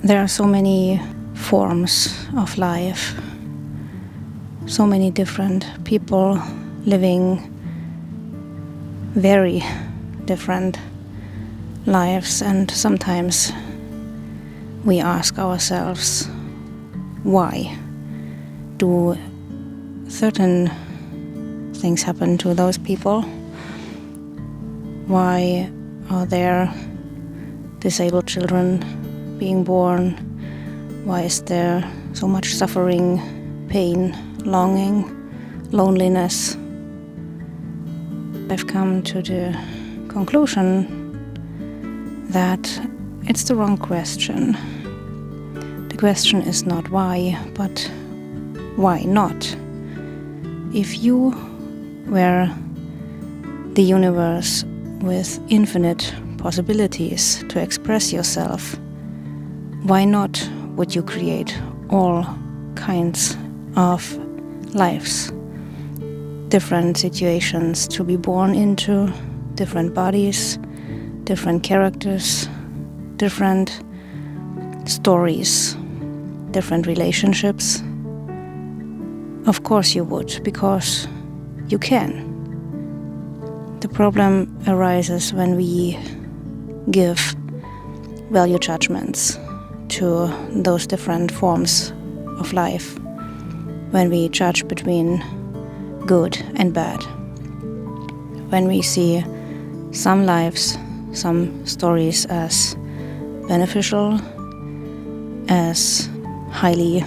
There are so many forms of life, so many different people living very different lives, and sometimes we ask ourselves, why do certain things happen to those people? Why are there disabled children being born? Why is there so much suffering, pain, longing, loneliness? I've come to the conclusion that it's the wrong question. The question is not why, but why not? If you were the universe with infinite possibilities to express yourself, why not would you create all kinds of lives, different situations to be born into, different bodies, different characters, different stories, different relationships? Of course you would, because you can. The problem arises when we give value judgments to those different forms of life, when we judge between good and bad, when we see some lives, some stories as beneficial, as highly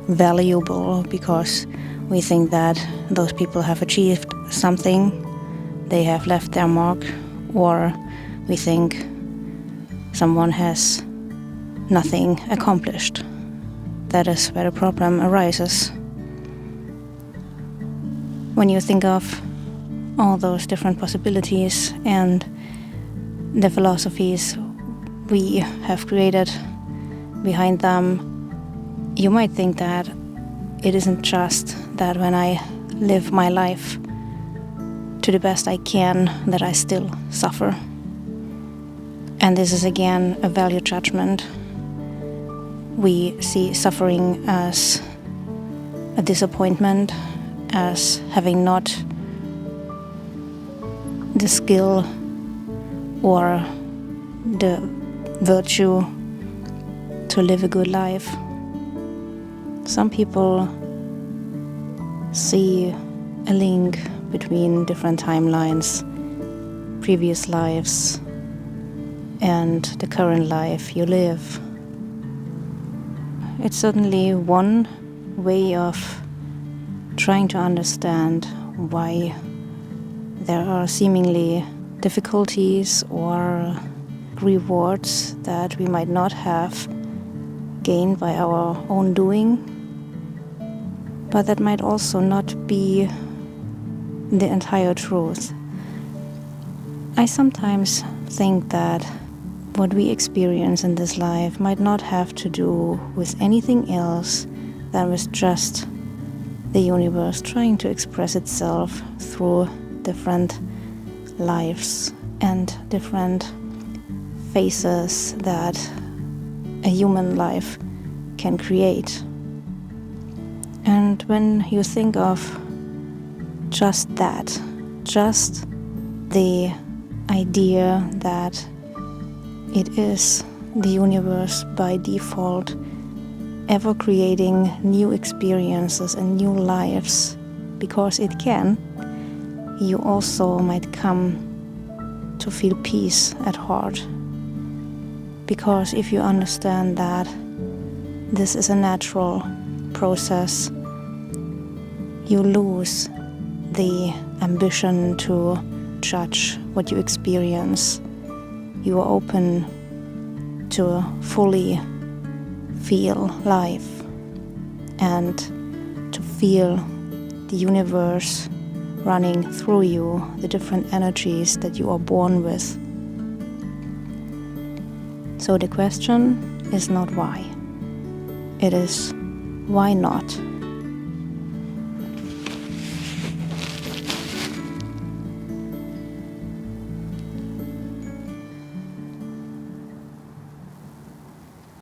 valuable because we think that those people have achieved something, they have left their mark, or we think someone has nothing accomplished. That is where the problem arises. When you think of all those different possibilities and the philosophies we have created behind them, you might think that it isn't just that when I live my life to the best I can, that I still suffer. And this is again a value judgment. We see suffering as a disappointment, as having not the skill or the virtue to live a good life. Some people see a link between different timelines, previous lives, and the current life you live. It's certainly one way of trying to understand why there are seemingly difficulties or rewards that we might not have gained by our own doing, but that might also not be the entire truth. I sometimes think that what we experience in this life might not have to do with anything else than with just the universe trying to express itself through different lives and different faces that a human life can create. And when you think of just that, just the idea that it is the universe by default ever creating new experiences and new lives because it can, you also might come to feel peace at heart. Because if you understand that this is a natural process, you lose the ambition to judge what you experience. You are open to fully feel life and to feel the universe running through you, the different energies that you are born with. So the question is not why. It is why not?